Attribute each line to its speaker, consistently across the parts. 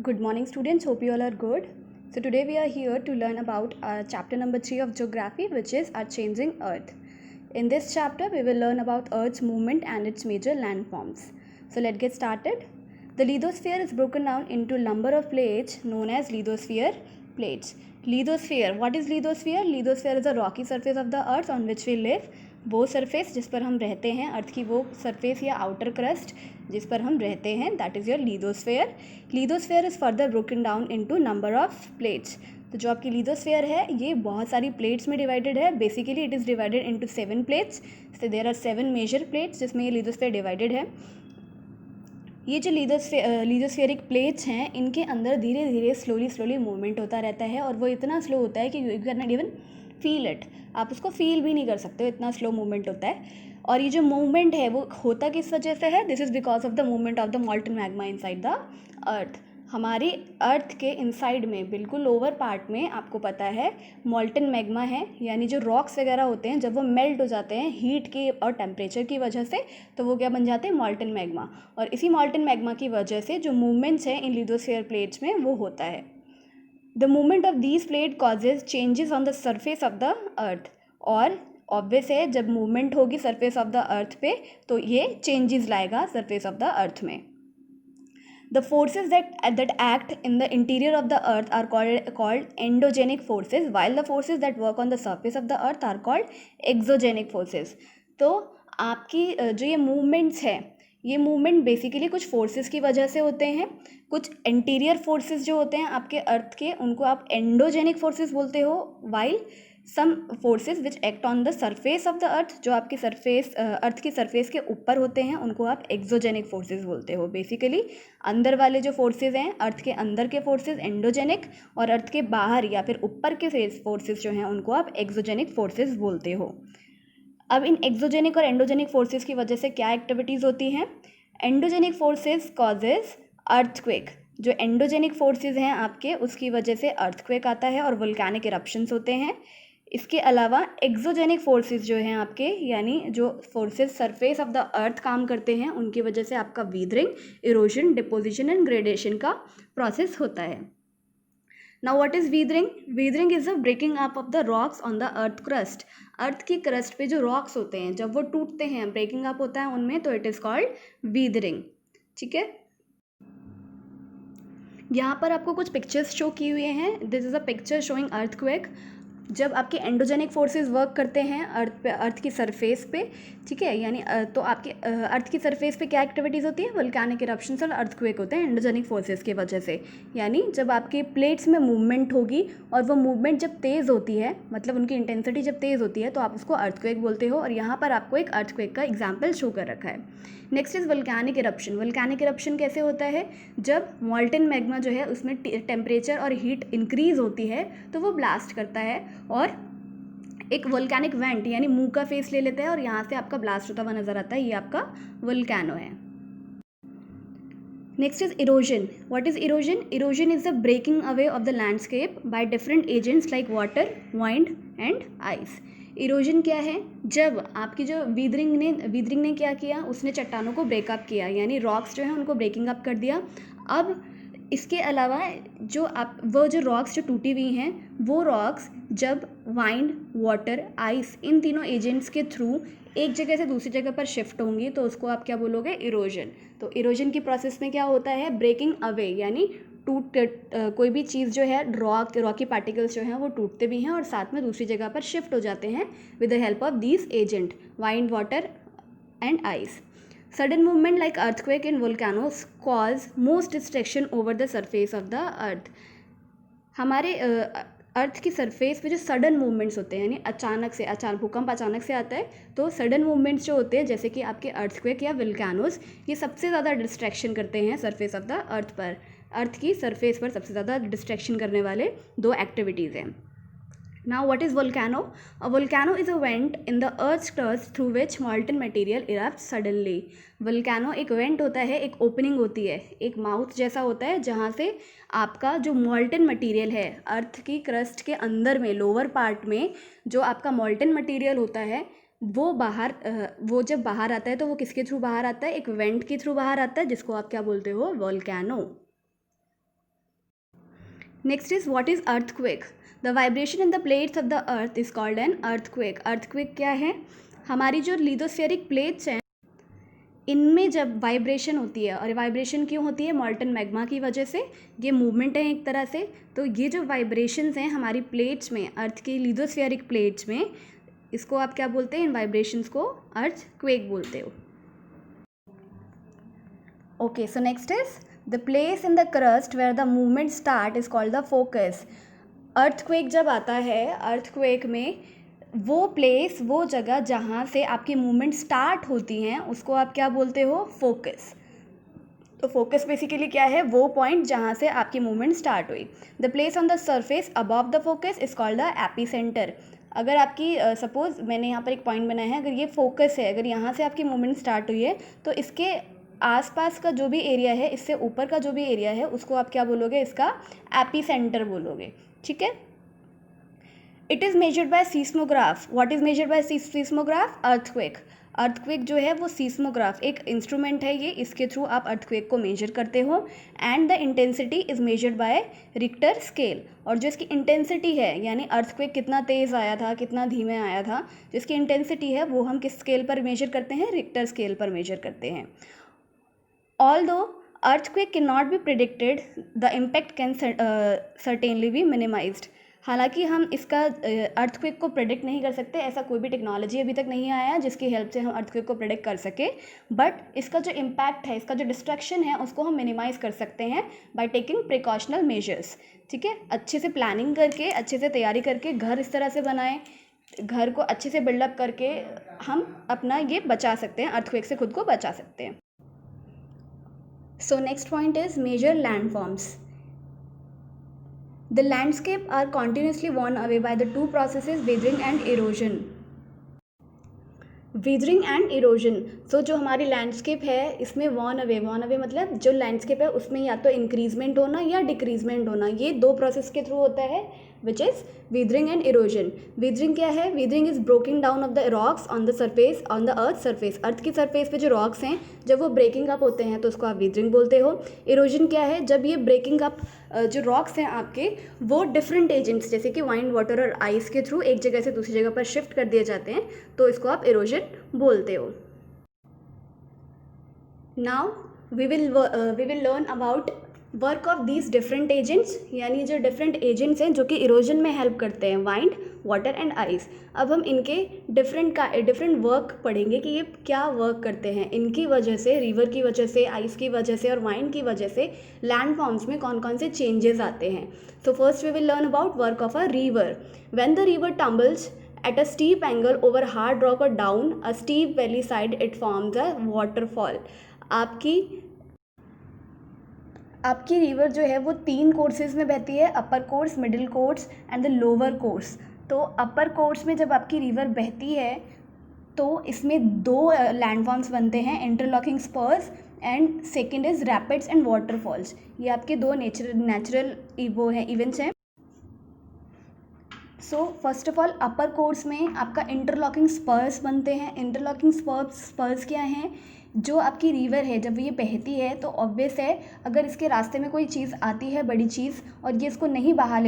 Speaker 1: Good morning, students. Hope you all are good. So, today we are here to learn about chapter number 3 of Geography, which is Our Changing Earth. In this chapter, we will learn about Earth's movement and its major landforms. So, let's get started. The lithosphere is broken down into number of plates known as lithosphere plates. Lithosphere. What is lithosphere? Lithosphere is a rocky surface of the earth on which we live. वो surface जिस पर हम रहते हैं, अर्थ की वो surface या outer crust जिस पर हम रहते हैं, that is your lithosphere. Lithosphere is further broken down into number of plates. तो जो आपकी लिथोस्फेयर है ये बहुत सारी प्लेट्स में डिवाइडेड है. Basically it is divided into 7 plates. So there are 7 major plates जिसमें ये लिथोस्फेयर डिवाइडेड है. ये जो लिथोस्फेरिक प्लेट्स हैं इनके अंदर धीरे धीरे स्लोली मूवमेंट होता रहता है और वो इतना स्लो होता है कि you can not even feel it. आप उसको फील भी नहीं कर सकते हो, इतना स्लो मूवमेंट होता है. और ये जो मूवमेंट है वो होता किस वजह से है? This is because of the movement of the मॉल्टन magma inside the earth. हमारी अर्थ के इनसाइड में बिल्कुल लोअर पार्ट में आपको पता है मॉल्टन मैग्मा है, यानी जो रॉक्स वगैरह होते हैं जब वो मेल्ट हो जाते हैं हीट के और टेम्परेचर की वजह से तो वो क्या बन जाते हैं? मॉल्टन मैग्मा. और इसी मॉल्टन मैग्मा की वजह से जो मूवमेंट्स हैं इन लिथोस्फीयर प्लेट्स में वो होता है. The movement of these plate causes changes on the surface of the earth. और ऑब्वियस है जब मूवमेंट होगी सरफेस ऑफ द अर्थ पे तो ये चेंजेस लाएगा सरफेस ऑफ द अर्थ में. The forces that act in the interior of the earth are called endogenic forces, while the forces that work on the surface of the earth are called exogenic forces. तो आपकी जो ये movements है ये movement basically कुछ forces की वजह से होते हैं. कुछ इंटीरियर फोर्सेस जो होते हैं आपके अर्थ के उनको आप एंडोजेनिक फोर्सेस बोलते हो, while some forces which act on the surface of the earth जो आपकी सरफेस अर्थ की सरफेस के ऊपर होते हैं उनको आप एक्सोजेनिक फोर्सेस बोलते हो. बेसिकली अंदर वाले जो फोर्सेस हैं अर्थ के अंदर के फोर्सेस एंडोजेनिक और अर्थ के बाहर या फिर ऊपर के फोर्सेस जो हैं उनको आप एक्सोजेनिक फोर्सेस बोलते हो. अब इन एक्सोजेनिक और एंडोजेनिक फोर्सेस की वजह से क्या एक्टिविटीज़ होती हैं? Endogenic forces causes earthquake. जो एंडोजेनिक फोर्सेस हैं आपके उसकी वजह से अर्थक्वेक आता है और वोल्केनिक इरप्शंस होते हैं. इसके अलावा एक्सोजेनिक फोर्सेस जो हैं आपके यानी जो फोर्सेस सरफेस ऑफ द अर्थ काम करते हैं उनकी वजह से आपका weathering, erosion, deposition and gradation का प्रोसेस होता है. Now what is weathering? Weathering is the breaking up of the rocks on the earth crust. अर्थ की क्रस्ट पे जो रॉक्स होते हैं जब वो टूटते हैं ब्रेकिंग अप होता है उनमें तो इट इज़ कॉल्ड weathering. ठीक है, यहाँ पर आपको कुछ पिक्चर्स शो किए हुए हैं. This is a picture showing earthquake. जब आपके एंडोजेनिक फोर्सेस वर्क करते हैं अर्थ पे, अर्थ की सरफेस पे, ठीक है, यानी तो आपके अर्थ की सरफेस पे क्या एक्टिविटीज़ होती है? वोल्केनिक इरप्शंस और अर्थक्वेक होते हैं एंडोजेनिक फोर्सेस की वजह से. यानी जब आपके प्लेट्स में मूवमेंट होगी और वो मूवमेंट जब तेज़ होती है मतलब उनकी इंटेंसिटी जब तेज़ होती है तो आप उसको अर्थक्वेक बोलते हो. और यहाँ पर आपको एक अर्थक्वेक का एग्जाम्पल शो कर रखा है. Next is volcanic eruption. Volcanic eruption कैसे होता है? जब मॉल्टन मैग्मा जो है उसमें टेम्परेचर और हीट इंक्रीज़ होती है तो वो ब्लास्ट करता है और एक वोल्केनिक वेंट यानी मुंह का फेस ले लेता है और यहाँ से आपका ब्लास्ट होता हुआ नजर आता है. ये आपका वोल्केनो है. Next is erosion. What is erosion? Erosion is the breaking away of the landscape by different agents like water, wind and ice. Erosion क्या है? जब आपकी जो वीदरिंग ने क्या किया? उसने चट्टानों को ब्रेकअप किया यानी रॉक्स जो हैं उनको ब्रेकिंग अप कर दिया. अब इसके अलावा वो जो रॉक्स जो टूटी हुई हैं वो रॉक्स जब वाइंड, वाटर, आइस इन तीनों एजेंट्स के थ्रू एक जगह से दूसरी जगह पर शिफ्ट होंगी तो उसको आप क्या बोलोगे? इरोजन. तो इरोजन की प्रोसेस में क्या होता है? ब्रेकिंग अवे यानी कोई भी चीज़ जो है रॉकी पार्टिकल्स जो हैं वो टूटते भी हैं और साथ में दूसरी जगह पर शिफ्ट हो जाते हैं with the help of these agent wind, water and ice. Sudden movement like earthquake and volcanoes cause most destruction over the surface of the earth. हमारे अर्थ की सरफेस पे जो सडन मूवमेंट्स होते हैं यानी भूकंप अचानक से आता है तो सडन मूवमेंट्स जो होते हैं जैसे कि आपके अर्थक्वेक या वोल्केनोज ये सबसे ज़्यादा डिस्ट्रैक्शन करते हैं सरफेस ऑफ द अर्थ पर. अर्थ की सरफेस पर सबसे ज़्यादा डिस्ट्रैक्शन करने वाले दो एक्टिविटीज़ हैं. Now what is volcano? A volcano is a vent in the earth's crust through which molten material erupts suddenly. volcano एक वेंट होता है, एक ओपनिंग होती है, एक माउथ जैसा होता है जहाँ से आपका जो मॉल्टन मटेरियल है अर्थ की क्रस्ट के अंदर में लोअर पार्ट में जो आपका मॉल्टन मटेरियल होता है वो जब बाहर आता है तो वो किसके थ्रू बाहर आता है? एक वेंट के थ्रू बाहर आता है जिसको आप क्या बोलते हो? Volcano. Next is what is earthquake? The vibration in the plates of the earth is called an earthquake. Earthquake क्या है? हमारी जो लिथोस्फेरिक प्लेट्स हैं इनमें जब वाइब्रेशन होती है, और वाइब्रेशन क्यों होती है? मॉल्टन मैग्मा की वजह से ये मूवमेंट है एक तरह से। तो ये जो वाइब्रेशंस हैं हमारी प्लेट्स में, अर्थ की लिथोस्फेरिक प्लेट्स में, इसको आप क्या बोलते हैं? इन वाइब्रेशंस को अर्थक्वेक बोलते हो। Okay, so next is the place in the crust where the movement start is called the focus. Earthquake जब आता है, अर्थक्वेक में वो प्लेस, वो जगह जहाँ से आपकी मूवमेंट स्टार्ट होती हैं उसको आप क्या बोलते हो? फोकस। तो फोकस बेसिकली क्या है? वो पॉइंट जहाँ से आपकी मूवमेंट स्टार्ट हुई। The place on the surface above the focus is called the epicentre. अगर आपकी सपोज मैंने यहाँ पर एक पॉइंट बनाया है, अगर ये फोकस है, अगर यहाँ से आपकी मूवमेंट स्टार्ट हुई है तो इसके आसपास का जो भी एरिया है, इससे ऊपर का जो भी एरिया है, उसको आप क्या बोलोगे? इसका एपीसेंटर बोलोगे। ठीक है। It is measured by seismograph. What is measured by seismograph? Earthquake. Earthquake जो है वो सीस्मोग्राफ एक इंस्ट्रूमेंट है, ये इसके थ्रू आप अर्थक्वेक को मेजर करते हो। And the intensity is measured by Richter scale. और जो इसकी इंटेंसिटी है, यानी अर्थक्वेक कितना तेज़ आया था, कितना धीमे आया था, जिसकी इंटेंसिटी है वो हम किस स्केल पर मेजर करते हैं? रिक्टर स्केल पर मेजर करते हैं। Although earthquake cannot be predicted, the impact can certainly be minimized. हालांकि हम इसका अर्थक्वेक को प्रेडिक्ट नहीं कर सकते, ऐसा कोई भी टेक्नोलॉजी अभी तक नहीं आया जिसकी हेल्प से हम अर्थक्वेक को प्रेडिक्ट कर सके, बट इसका जो इम्पैक्ट है, इसका जो डिस्ट्रक्शन है, उसको हम मिनिमाइज़ कर सकते हैं बाय टेकिंग प्रिकॉशनल मेजर्स। ठीक है। अच्छे से प्लानिंग करके, अच्छे से तैयारी करके घर इस तरह से बनाएं, घर को अच्छे से बिल्डअप करके हम अपना ये बचा सकते हैं, अर्थक्वेक से खुद को बचा सकते हैं। So next point is major landforms. The landscape are continuously worn away by the two processes, weathering and erosion. weathering and erosion. So जो हमारी लैंडस्केप है इसमें वॉर्न अवे मतलब जो लैंडस्केप है उसमें या तो इंक्रीजमेंट होना या डिक्रीजमेंट होना, ये दो प्रोसेस के थ्रू होता है, which is weathering and erosion. weathering क्या है? weathering is breaking down of the rocks on the surface, on the earth surface. अर्थ की सरफेस पे जो रॉक्स हैं जब वो ब्रेकिंग अप होते हैं तो उसको आप weathering बोलते हो। erosion क्या है? जब ये ब्रेकिंग अप जो रॉक्स हैं आपके, वो डिफरेंट एजेंट्स जैसे कि वाइन, वाटर और आइस के थ्रू एक जगह से दूसरी जगह पर शिफ्ट कर दिए जाते हैं, तो इसको आप erosion बोलते हो। Now we will learn about work of these different agents, यानी जो डिफरेंट एजेंट्स हैं जो कि इरोजन में हेल्प करते हैं, वाइंड, वाटर एंड आइस। अब हम इनके डिफरेंट वर्क पढ़ेंगे कि ये क्या वर्क करते हैं। इनकी वजह से, रिवर की वजह से, आइस की वजह से और वाइंड की वजह से लैंड फॉर्म्स में कौन कौन से चेंजेस आते हैं। So first we will learn about work of a river. When the river tumbles at a steep angle over hard rock or down a steep valley side, it forms a waterfall. आपकी river जो है वो 3 courses में बहती है, upper course, middle course and the lower course. तो upper course में जब आपकी रिवर बहती है तो इसमें 2 लैंडफॉर्म्स बनते हैं, interlocking spurs and second is rapids and waterfalls. ये आपके 2 नेचुरल वो हैं, इवेंट्स हैं। So first of all upper course में आपका इंटरलॉकिंग स्पर्स बनते हैं। इंटरलॉकिंग स्पर्स क्या हैं? जो आपकी रिवर है जब ये बहती है तो ऑब्वियस है अगर इसके रास्ते में कोई चीज़ आती है, बड़ी चीज़, और ये इसको नहीं बहा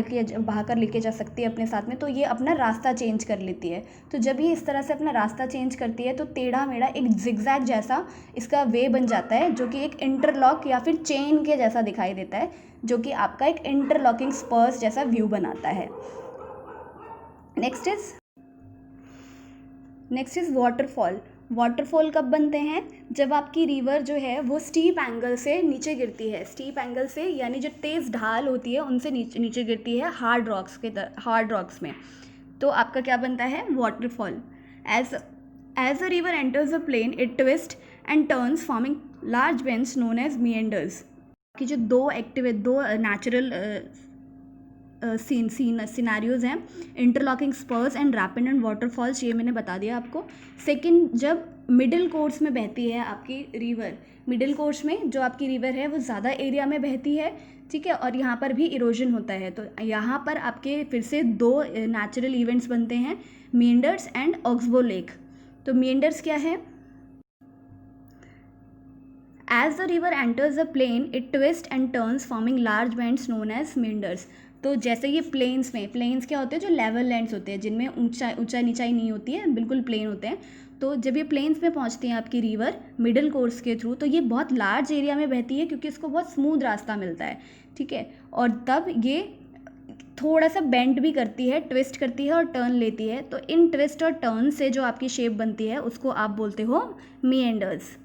Speaker 1: कर लेके जा सकती है अपने साथ में, तो ये अपना रास्ता चेंज कर लेती है। तो जब ये इस तरह से अपना रास्ता चेंज करती है तो टेढ़ा मेढ़ा एक जिगजैग जैसा इसका वे बन जाता है, जो कि एक इंटरलॉक या फिर चेन के जैसा दिखाई देता है, जो कि आपका एक इंटरलॉकिंग स्पर्स जैसा व्यू बनाता है। Next is waterfall. वाटरफॉल कब बनते हैं? जब आपकी रिवर जो है वो स्टीप एंगल से नीचे गिरती है। स्टीप एंगल से यानी जो तेज़ ढाल होती है उनसे नीचे गिरती है हार्ड रॉक्स में, तो आपका क्या बनता है? Waterfall. As the river enters the plain it twist and turns forming large bends known as meanders. कि जो 2 नेचुरल सिनेरियोज हैं, interlocking spurs and rapid and waterfalls, ये मैंने बता दिया आपको। सेकंड, जब मिडिल कोर्स में बहती है आपकी रिवर, मिडिल कोर्स में जो आपकी रिवर है वो ज़्यादा एरिया में बहती है, ठीक है, और यहाँ पर भी इरोजन होता है, तो यहाँ पर आपके फिर से 2 नेचुरल इवेंट्स बनते हैं, मिएंडर्स एंड ऑक्सबो लेक। तो मिएंडर्स क्या है? As the river enters the plain, it twists and turns, forming large bends known as meanders. तो जैसे ये प्लेन्स में, प्लेन्स क्या होते हैं, जो लेवल लैंड्स होते हैं जिनमें ऊंचा नीचाई नहीं होती है, बिल्कुल प्लेन होते हैं। तो जब ये प्लेन्स में पहुंचती हैं आपकी रिवर मिडिल कोर्स के थ्रू, तो ये बहुत लार्ज एरिया में बहती है क्योंकि इसको बहुत स्मूथ रास्ता मिलता है, ठीक है। और तब ये थोड़ा सा बेंड भी करती है, ट्विस्ट करती है और टर्न लेती है। तो इन ट्विस्ट और टर्न से जो आपकी शेप बनती है उसको आप बोलते हो meanders.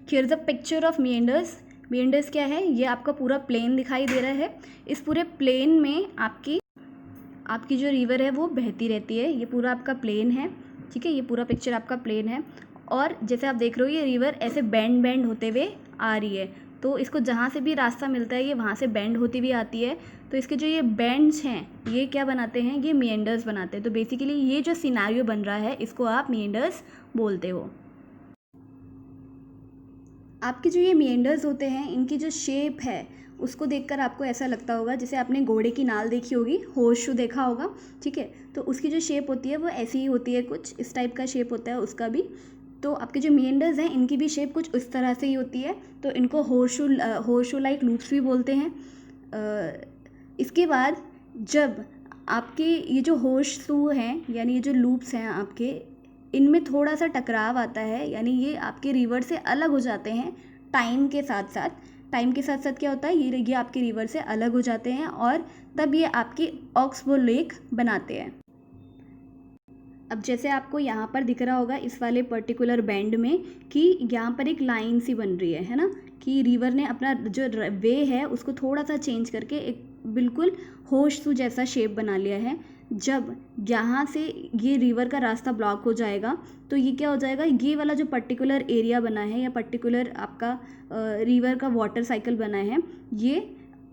Speaker 1: Here is a picture of meanders. Meanders क्या है, ये आपका पूरा प्लेन दिखाई दे रहा है। इस पूरे प्लेन में आपकी जो रिवर है वो बहती रहती है। ये पूरा आपका प्लेन है, ठीक है, ये पूरा पिक्चर आपका प्लेन है। और जैसे आप देख रहे हो ये रिवर ऐसे बेंड होते हुए आ रही है। तो इसको जहाँ से भी रास्ता मिलता है ये वहाँ से बेंड होती भी आती है। तो इसके जो ये बेंड्स हैं ये क्या बनाते हैं, ये मीएंडर्स बनाते हैं। तो बेसिकली ये जो सिनारियो बन रहा है इसको आप मीएंडर्स बोलते हो। आपके जो ये मीएंडर्स होते हैं इनकी जो शेप है उसको देखकर आपको ऐसा लगता होगा जैसे आपने घोड़े की नाल देखी होगी, होर्स शू देखा होगा, ठीक है। तो उसकी जो शेप होती है वो ऐसी ही होती है, कुछ इस टाइप का शेप होता है उसका भी। तो आपके जो मीएंडर्स हैं इनकी भी शेप कुछ उस तरह से ही होती है। तो इनको होर्स शू लाइक लूप्स भी बोलते हैं। इसके बाद जब आपके ये जो होर्स शू हैं यानी ये जो लूप्स हैं आपके, इनमें थोड़ा सा टकराव आता है, यानी ये आपके रिवर से अलग हो जाते हैं टाइम के साथ साथ। टाइम के साथ साथ क्या होता है, ये आपके रिवर से अलग हो जाते हैं और तब ये आपकी ऑक्सबो लेक बनाते हैं। अब जैसे आपको यहाँ पर दिख रहा होगा इस वाले पर्टिकुलर बैंड में कि यहाँ पर एक लाइन सी बन रही है ना, कि रिवर ने अपना जो वे है उसको थोड़ा सा चेंज करके एक बिल्कुल होर्स शू जैसा शेप बना लिया है। जब यहाँ से ये रिवर का रास्ता ब्लॉक हो जाएगा तो ये क्या हो जाएगा, ये वाला जो पर्टिकुलर एरिया बना है या पर्टिकुलर आपका रिवर का वाटर साइकिल बना है ये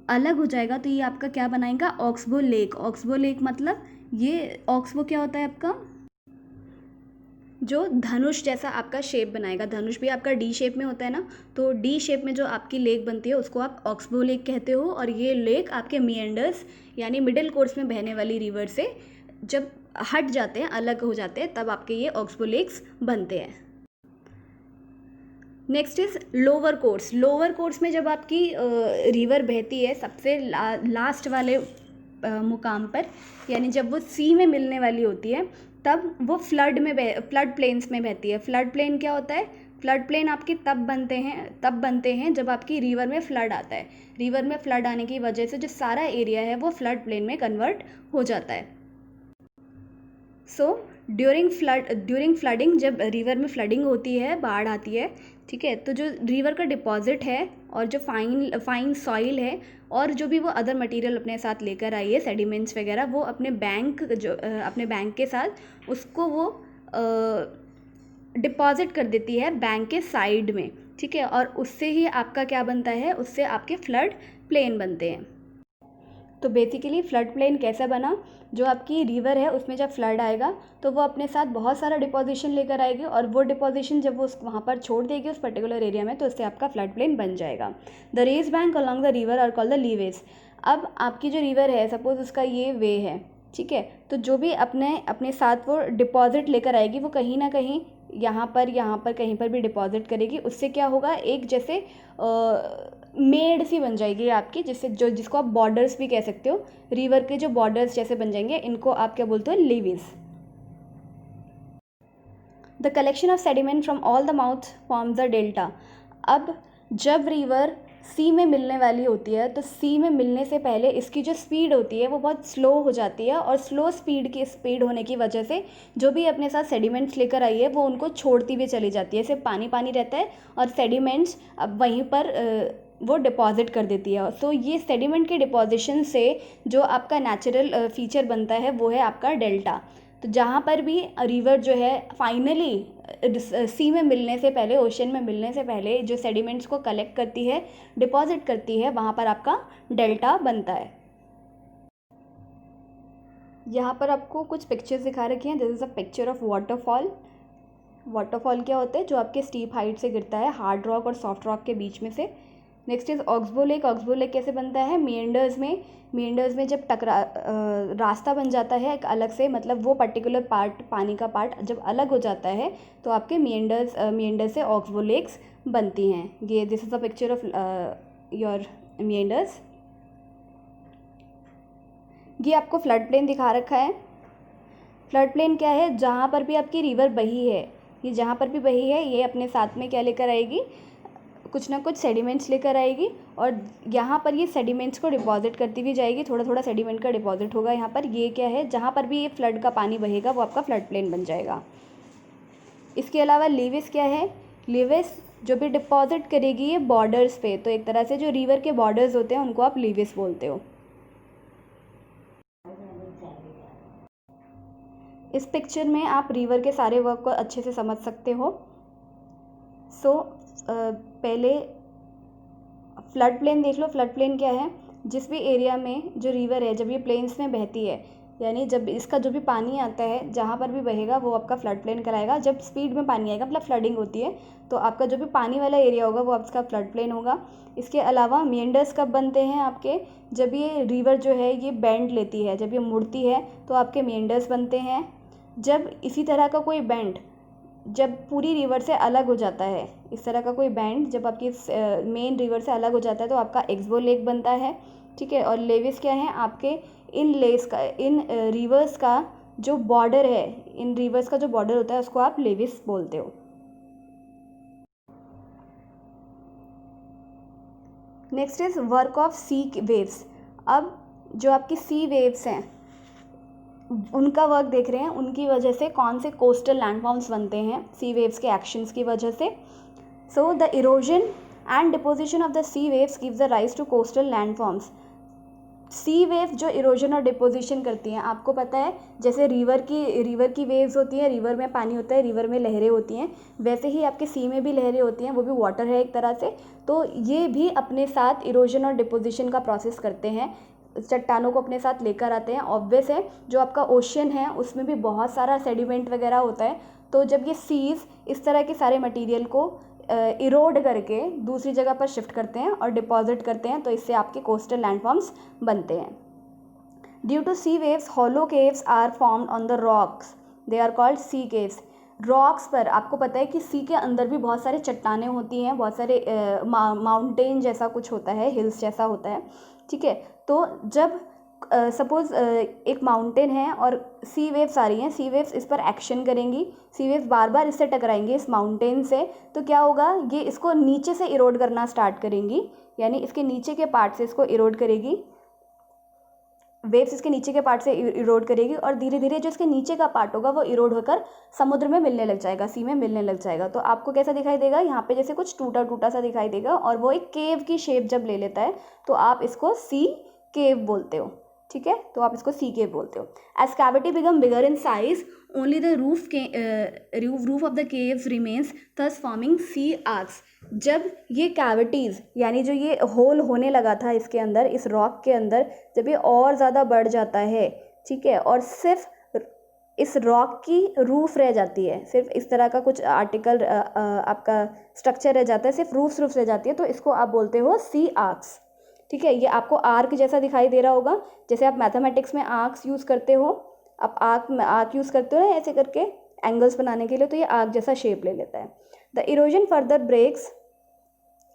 Speaker 1: अलग हो जाएगा। तो ये आपका क्या बनाएगा, ऑक्सबो लेक। ऑक्सबो लेक मतलब ये ऑक्सबो क्या होता है आपका, जो धनुष जैसा आपका शेप बनाएगा। धनुष भी आपका डी शेप में होता है ना, तो डी शेप में जो आपकी लेक बनती है उसको आप ऑक्सबो लेक कहते हो। और ये लेक आपके मीएंडर्स यानी मिडिल कोर्स में बहने वाली रिवर से जब हट जाते हैं, अलग हो जाते हैं, तब आपके ये ऑक्सबो लेक्स बनते हैं। Next is lower course. Lower course में जब आपकी रिवर बहती है सबसे लास्ट वाले मुकाम पर, यानी जब वो सी में मिलने वाली होती है तब वो फ्लड प्लेन्स में बहती है। फ्लड प्लेन क्या होता है, फ्लड प्लेन आपके तब बनते हैं जब आपकी रिवर में फ्लड आता है। रिवर में फ्लड आने की वजह से जो सारा एरिया है वो फ्लड प्लेन में कन्वर्ट हो जाता है। सो ड्यूरिंग फ्लडिंग, जब रिवर में फ्लडिंग होती है, बाढ़ आती है, ठीक है, तो जो रिवर का डिपॉजिट है और जो फाइन सॉइल है और जो भी वो अदर मटेरियल अपने साथ लेकर आई है, सेडिमेंट्स वगैरह, वो अपने बैंक के साथ उसको वो डिपॉजिट कर देती है बैंक के साइड में, ठीक है। और उससे ही आपका क्या बनता है, उससे आपके फ्लड प्लेन बनते हैं। तो बेसिकली फ्लड प्लेन कैसा बना, जो आपकी रिवर है उसमें जब फ्लड आएगा तो वो अपने साथ बहुत सारा डिपोजिशन लेकर आएगी और वो डिपोजिशन जब वो वहाँ पर छोड़ देगी उस पर्टिकुलर एरिया में, तो उससे आपका फ्लड प्लेन बन जाएगा। The raised bank along the river are called the levees. अब आपकी जो रिवर है सपोज उसका ये वे है, ठीक है, तो जो भी अपने साथ वो डिपॉजिट लेकर आएगी वो कहीं ना कहीं यहाँ पर कहीं पर भी डिपॉजिट करेगी। उससे क्या होगा, एक जैसे मेड सी बन जाएगी आपकी, जिसको आप बॉर्डर्स भी कह सकते हो। रिवर के जो बॉर्डर्स जैसे बन जाएंगे इनको आप क्या बोलते हो, levees. The collection of sediment from all the mouth forms the delta. अब जब रिवर सी में मिलने वाली होती है तो सी में मिलने से पहले इसकी जो स्पीड होती है वो बहुत स्लो हो जाती है और स्लो स्पीड होने की वजह से जो भी अपने साथ सेडिमेंट्स लेकर आई है वो उनको छोड़ती हुई चली जाती है। सिर्फ पानी पानी रहता है और सेडिमेंट्स अब वहीं पर वो डिपॉजिट कर देती है। सो ये सेडिमेंट के डिपॉजिशन से जो आपका नेचुरल फीचर बनता है वो है आपका डेल्टा। तो जहाँ पर भी रिवर जो है फाइनली सी में मिलने से पहले, ओशन में मिलने से पहले जो सेडिमेंट्स को कलेक्ट करती है, डिपॉजिट करती है, वहाँ पर आपका डेल्टा बनता है। यहाँ पर आपको कुछ पिक्चर्स दिखा रखी हैं। This is a picture of waterfall. Waterfall क्या होता है, जो आपके स्टीप हाइट से गिरता है, हार्ड रॉक और सॉफ्ट रॉक के बीच में से। Next is oxbow lake. Oxbow lake कैसे बनता है, मीएंडर्स में जब रास्ता बन जाता है एक अलग से, मतलब वो पर्टिकुलर पार्ट, पानी का पार्ट जब अलग हो जाता है तो आपके मीएंडर्स से ऑक्सबो लेक्स बनती हैं। ये this is a picture of your meanders. ये आपको फ्लड प्लेन दिखा रखा है। फ्लड प्लेन क्या है? जहाँ पर भी आपकी रिवर बही है, ये जहाँ पर भी बही है ये अपने साथ में क्या लेकर आएगी? कुछ ना कुछ सेडिमेंट्स लेकर आएगी और यहाँ पर ये सेडिमेंट्स को डिपॉजिट करती भी जाएगी। थोड़ा थोड़ा सेडिमेंट का डिपॉजिट होगा यहाँ पर। ये क्या है? जहाँ पर भी ये फ्लड का पानी बहेगा वो आपका फ्लड प्लेन बन जाएगा। इसके अलावा लीविस क्या है? लीविस जो भी डिपॉजिट करेगी ये बॉर्डर्स पे, तो एक तरह से जो रिवर के बॉर्डर्स होते हैं उनको आप लीविस बोलते हो। इस पिक्चर में आप रिवर के सारे वर्क को अच्छे से समझ सकते हो। पहले फ्लड प्लेन देख लो। फ्लड प्लेन क्या है? जिस भी एरिया में जो रिवर है जब ये प्लेन्स में बहती है, यानी जब इसका जो भी पानी आता है जहाँ पर भी बहेगा वो आपका फ्लड प्लेन कराएगा। जब स्पीड में पानी आएगा मतलब फ्लडिंग होती है तो आपका जो भी पानी वाला एरिया होगा वो आपका फ्लड प्लेन होगा। इसके अलावा मेंडर्स कब बनते हैं आपके? जब ये रिवर जो है ये बेंड लेती है, जब ये मुड़ती है तो आपके मेंडर्स बनते हैं। जब इसी तरह का कोई बेंड जब पूरी रिवर से अलग हो जाता है, इस तरह का कोई बैंड जब आपकी मेन रिवर से अलग हो जाता है तो आपका एक्सबो लेक बनता है। ठीक है। और लेविस क्या है? आपके इन रिवर्स का जो बॉर्डर है, इन रिवर्स का जो बॉर्डर होता है उसको आप लेविस बोलते हो। Next is work of sea waves. अब जो आपकी सी वेव्स हैं उनका वर्क देख रहे हैं, उनकी वजह से कौन से कोस्टल लैंडफॉर्म्स बनते हैं सी वेव्स के एक्शंस की वजह से। So the erosion and deposition of the sea waves gives the rise to coastal landforms. Sea waves जो इरोजन और डिपोजिशन करती हैं, आपको पता है जैसे रिवर की वेव्स होती हैं, रिवर में पानी होता है, रिवर में लहरें होती हैं, वैसे ही आपके सी में भी लहरें होती हैं, वो भी वाटर है एक तरह से। तो ये भी अपने साथ इरोजन और डिपोजिशन का प्रोसेस करते हैं, चट्टानों को अपने साथ लेकर आते हैं। ऑब्वियस है जो आपका ओशियन है उसमें भी बहुत सारा सेडिमेंट वगैरह होता है, तो जब ये सीज इस तरह के सारे मटेरियल को इरोड करके दूसरी जगह पर शिफ्ट करते हैं और डिपॉजिट करते हैं तो इससे आपके कोस्टल लैंडफॉर्म्स बनते हैं। Due to sea waves hollow caves are formed on the rocks, they are called sea caves. Rocks पर आपको पता है कि सी के अंदर भी बहुत सारे चट्टानें होती हैं, बहुत सारे माउंटेन जैसा कुछ होता है, हिल्स जैसा होता है। ठीक है। तो जब सपोज़ एक माउंटेन है और सी वेव्स आ रही हैं, सी वेव्स इस पर एक्शन करेंगी, सी वेव्स बार बार इससे टकराएंगी इस माउंटेन से, तो क्या होगा? ये इसको नीचे से इरोड करना स्टार्ट करेंगी, यानी इसके नीचे के पार्ट से इसको इरोड करेगी। वेव्स इसके नीचे के पार्ट से इरोड करेगी और धीरे धीरे जो इसके नीचे का पार्ट होगा वो इरोड होकर समुद्र में मिलने लग जाएगा, सी में मिलने लग जाएगा। तो आपको कैसा दिखाई देगा? यहाँ पे जैसे कुछ टूटा टूटा सा दिखाई देगा और वो एक केव की शेप जब ले लेता है तो आप इसको सी केव बोलते हो। ठीक है। तो आप इसको सी केव बोलते हो। As cavity become bigger in size only the roof of the caves remains thus forming sea arches. जब ये कैविटीज़ यानी जो ये होल होने लगा था इसके अंदर, इस रॉक के अंदर, जब ये और ज़्यादा बढ़ जाता है, ठीक है, और सिर्फ इस रॉक की रूफ रह जाती है, सिर्फ इस तरह का कुछ आर्टिकल आपका स्ट्रक्चर रह जाता है, सिर्फ रूफ रह जाती है, तो इसको आप बोलते हो सी आर्क्स। ठीक है। ये आपको आर्क जैसा दिखाई दे रहा होगा, जैसे आप मैथमेटिक्स में आर्क्स यूज़ करते हो, आप आर्क यूज़ करते हो ना ऐसे करके एंगल्स बनाने के लिए, तो ये आर्क जैसा शेप ले लेता है। The erosion further breaks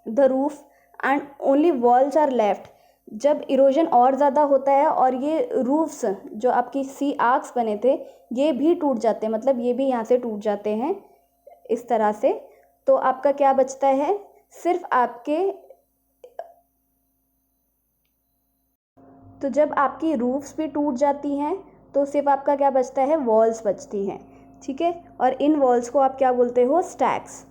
Speaker 1: the roof and only walls are left. जब इरोजन और ज़्यादा होता है और ये रूफ्स जो आपकी सी आर्क्स बने थे ये भी टूट जाते हैं, मतलब ये भी यहाँ से टूट जाते हैं इस तरह से, तो आपका क्या बचता है? सिर्फ आपके तो जब आपकी रूफ्स भी टूट जाती हैं तो सिर्फ आपका क्या बचता है? वॉल्स बचती हैं। ठीक है। और इन वॉल्स को आप क्या बोलते हो? Stacks.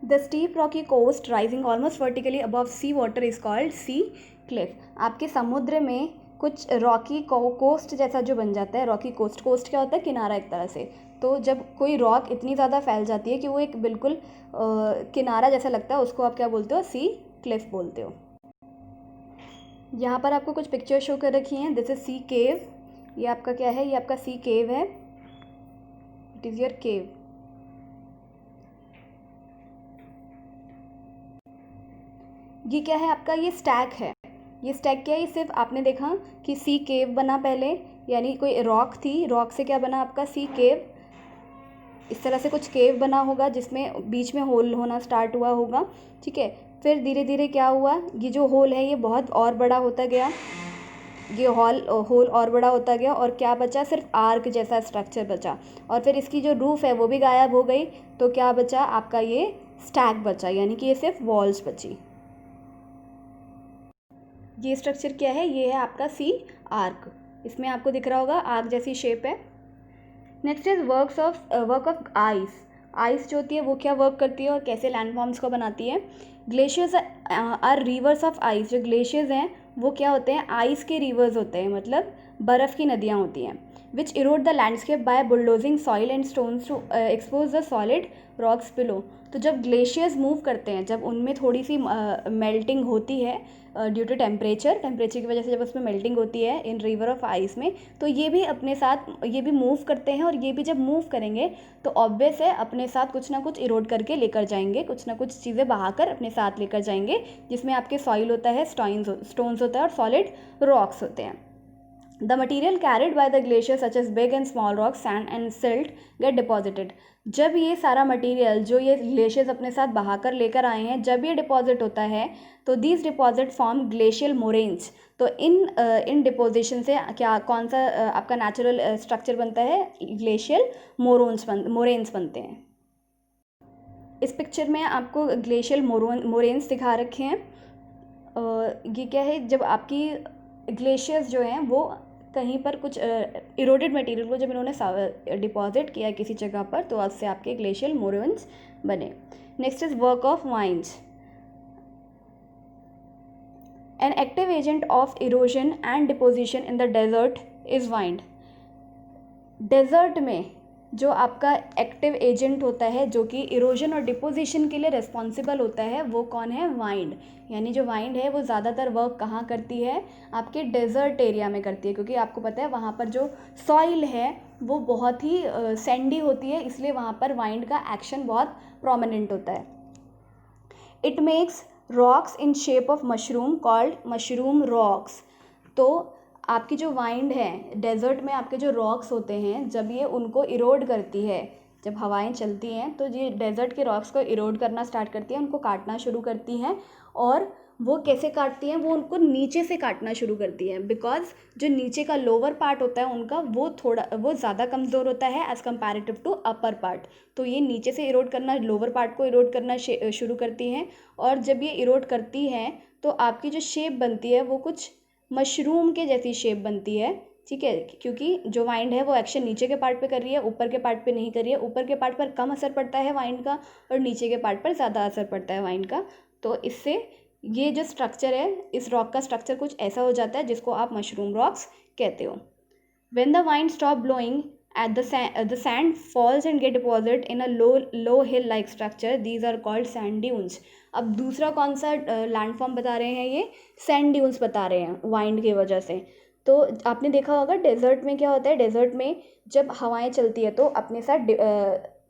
Speaker 1: The steep rocky coast rising almost vertically above sea water is called sea cliff. आपके समुद्र में कुछ रॉकी कोस्ट जैसा जो बन जाता है, रॉकी कोस्ट क्या होता है? किनारा एक तरह से। तो जब कोई रॉक इतनी ज़्यादा फैल जाती है कि वो एक बिल्कुल किनारा जैसा लगता है, उसको आप क्या बोलते हो? सी क्लिफ बोलते हो। यहाँ पर आपको कुछ पिक्चर शो कर रखी हैं। दिस इज सी केव। ये आपका क्या है? ये आपका सी केव है। इट इज़ योर केव। ये क्या है आपका? ये स्टैक है। ये स्टैक क्या है? ये सिर्फ आपने देखा कि सी केव बना पहले, यानी कोई रॉक थी, रॉक से क्या बना आपका? सी केव। इस तरह से कुछ केव बना होगा जिसमें बीच में होल होना स्टार्ट हुआ होगा। ठीक है। फिर धीरे धीरे क्या हुआ, ये जो होल है ये बहुत और बड़ा होता गया, ये होल और बड़ा होता गया, और क्या बचा, सिर्फ आर्क जैसा स्ट्रक्चर बचा। और फिर इसकी जो रूफ है वो भी गायब हो गई, तो क्या बचा आपका, ये स्टैक बचा, यानी कि ये सिर्फ वॉल्स बची। ये स्ट्रक्चर क्या है, ये है आपका सी आर्क। इसमें आपको दिख रहा होगा आर्क जैसी शेप है। Next is work of ice. Ice जो होती है वो क्या वर्क करती है और कैसे लैंडफॉर्म्स को बनाती है। Glaciers are rivers of ice. जो ग्लेशियर्स हैं वो क्या होते हैं, आइस के रिवर्स होते हैं, मतलब बर्फ़ की नदियाँ होती हैं। Which erode the landscape by bulldozing soil and stones to expose the solid rocks below. तो जब ग्लेशियर्स मूव करते हैं, जब उनमें थोड़ी सी मेल्टिंग होती है ड्यू टू टेम्परेचर की वजह से, जब उसमें मेल्टिंग होती है इन रिवर ऑफ आइस में, तो ये भी अपने साथ ये भी मूव करते हैं, और ये भी जब मूव करेंगे तो ऑब्वियस है अपने साथ कुछ ना कुछ इरोड करके लेकर जाएंगे, कुछ ना कुछ चीज़ें बहाकर अपने साथ लेकर जाएंगे, जिसमें आपके सॉइल होता है, स्टोन्स होता है और सॉलिड रॉक्स होते हैं। The material carried by the glacier such as big and small rocks, sand and silt get deposited. जब ये सारा मटेरियल जो ये ग्लेशियर्स अपने साथ बहाकर लेकर आए हैं, जब ये डिपॉजिट होता है तो these deposit form glacial moraines. तो इन डिपोजिशन से क्या, कौन सा आपका नेचुरल स्ट्रक्चर बनता है, ग्लेशियल मोरेन्स बनते हैं। इस पिक्चर में आपको ग्लेशियल मोरेन्स दिखा रखे हैं। ये क्या है, जब आपकी ग्लेशियर्स जो हैं वो कहीं पर कुछ इरोडेड मटेरियल को जब इन्होंने डिपॉजिट किया किसी जगह पर, तो उससे आपके ग्लेशियल मोरेन्स बने। Next is work of winds. An active agent of erosion and deposition in the desert is wind. Desert में जो आपका एक्टिव एजेंट होता है जो कि इरोजन और डिपोजिशन के लिए रिस्पॉन्सिबल होता है, वो कौन है, वाइंड। यानी जो वाइंड है वो ज़्यादातर वर्क कहाँ करती है, आपके डेजर्ट एरिया में करती है, क्योंकि आपको पता है वहाँ पर जो सॉइल है वो बहुत ही सैंडी होती है, इसलिए वहाँ पर वाइंड का एक्शन बहुत प्रोमिनेंट होता है। It makes rocks in shape of mushroom called mushroom rocks. तो आपकी जो वाइंड है, डेजर्ट में आपके जो रॉक्स होते हैं, जब ये उनको इरोड करती है, जब हवाएं चलती हैं तो ये डेजर्ट के रॉक्स को इरोड करना स्टार्ट करती हैं, उनको काटना शुरू करती हैं। और वो कैसे काटती हैं, वो उनको नीचे से काटना शुरू करती हैं, बिकॉज जो नीचे का लोअर पार्ट होता है उनका वो ज़्यादा कमज़ोर होता है as comparative to upper part. तो ये नीचे से इरोड करना, लोअर पार्ट को इरोड करना शुरू करती हैं। और जब ये इरोड करती हैं तो आपकी जो शेप बनती है वो कुछ मशरूम के जैसी शेप बनती है, ठीक है, क्योंकि जो वाइंड है वो एक्शन नीचे के पार्ट पे कर रही है, ऊपर के पार्ट पे नहीं कर रही है। ऊपर के पार्ट पर कम असर पड़ता है वाइंड का, और नीचे के पार्ट पर ज़्यादा असर पड़ता है वाइंड का। तो इससे ये जो स्ट्रक्चर है, इस रॉक का स्ट्रक्चर कुछ ऐसा हो जाता है जिसको आप मशरूम रॉक्स कहते हो। When the wind stop blowing at the sand falls and get deposited in a low hill like structure, these are called sand dunes. अब दूसरा कौन सा लैंडफॉर्म बता रहे हैं, ये सैंड ड्यून्स बता रहे हैं वाइंड की वजह से। तो आपने देखा होगा डेजर्ट में क्या होता है, डेजर्ट में जब हवाएं चलती है तो अपने साथ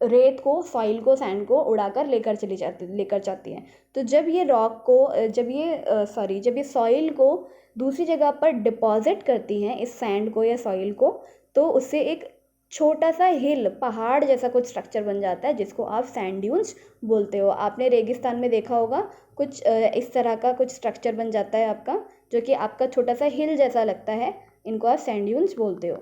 Speaker 1: रेत को, सॉइल को, सैंड को उड़ाकर लेकर जाती हैं। तो जब ये रॉक को जब ये सॉइल को दूसरी जगह पर डिपॉजिट करती हैं, इस सैंड को या सॉइल को, तो उससे एक छोटा सा हिल, पहाड़ जैसा कुछ स्ट्रक्चर बन जाता है, जिसको आप सैंड ड्यून्स बोलते हो। आपने रेगिस्तान में देखा होगा कुछ इस तरह का कुछ स्ट्रक्चर बन जाता है आपका, जो कि आपका छोटा सा हिल जैसा लगता है, इनको आप सैंड ड्यून्स बोलते हो।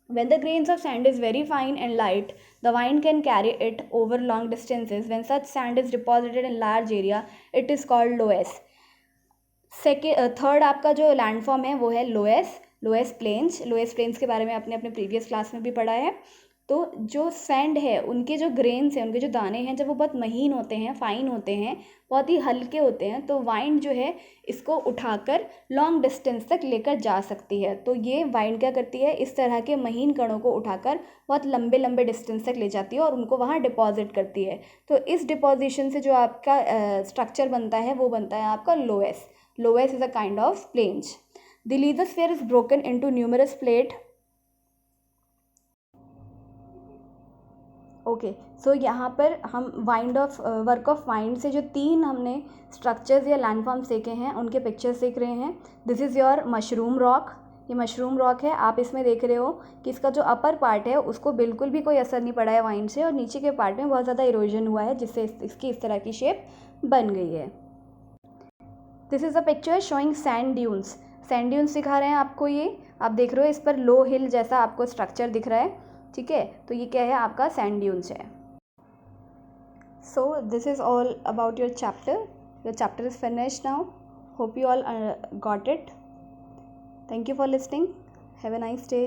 Speaker 1: When the grains of sand is very fine and light, the wind can carry it over long distances. When such sand is deposited in large area, it is called loess. Third आपका जो landform है वो है loess planes के बारे में आपने अपने प्रीवियस क्लास में भी पढ़ा है। तो जो सैंड है, उनके जो ग्रेन्स हैं, उनके जो दाने हैं, जब वो बहुत महीन होते हैं, फाइन होते हैं, बहुत ही हल्के होते हैं, तो वाइंड जो है इसको उठाकर लॉन्ग डिस्टेंस तक लेकर जा सकती है। तो ये वाइंड क्या करती है, इस तरह के महीन कणों को उठाकर बहुत लंबे लंबे डिस्टेंस तक ले जाती है और उनको वहाँ डिपॉजिट करती है। तो इस डिपॉजिशन से जो आपका स्ट्रक्चर बनता है वो बनता है आपका loess is a kind of plains. The lithosphere is broken into numerous plate. Okay, so यहाँ पर हम वर्क ऑफ वाइंड से जो 3 हमने स्ट्रक्चर्स या लैंडफॉर्म्स देखे हैं, उनके पिक्चर्स देख रहे हैं। This is your mushroom rock. ये मशरूम रॉक है, आप इसमें देख रहे हो कि इसका जो अपर पार्ट है उसको बिल्कुल भी कोई असर नहीं पड़ा है वाइंड से, और नीचे के पार्ट में बहुत ज़्यादा इरोजन हुआ है, जिससे इसकी इस तरह की शेप बन गई है। This is a picture showing sand dunes. Sand dunes दिखा रहे हैं आपको, ये आप देख रहे हो इस पर लो हिल जैसा आपको स्ट्रक्चर दिख रहा है, ठीक है। तो ये क्या है, आपका सैंड ड्यून्स है। So this is all about your chapter. Your chapter is finished now. Hope you all got it. Thank you for listening. Have a nice day.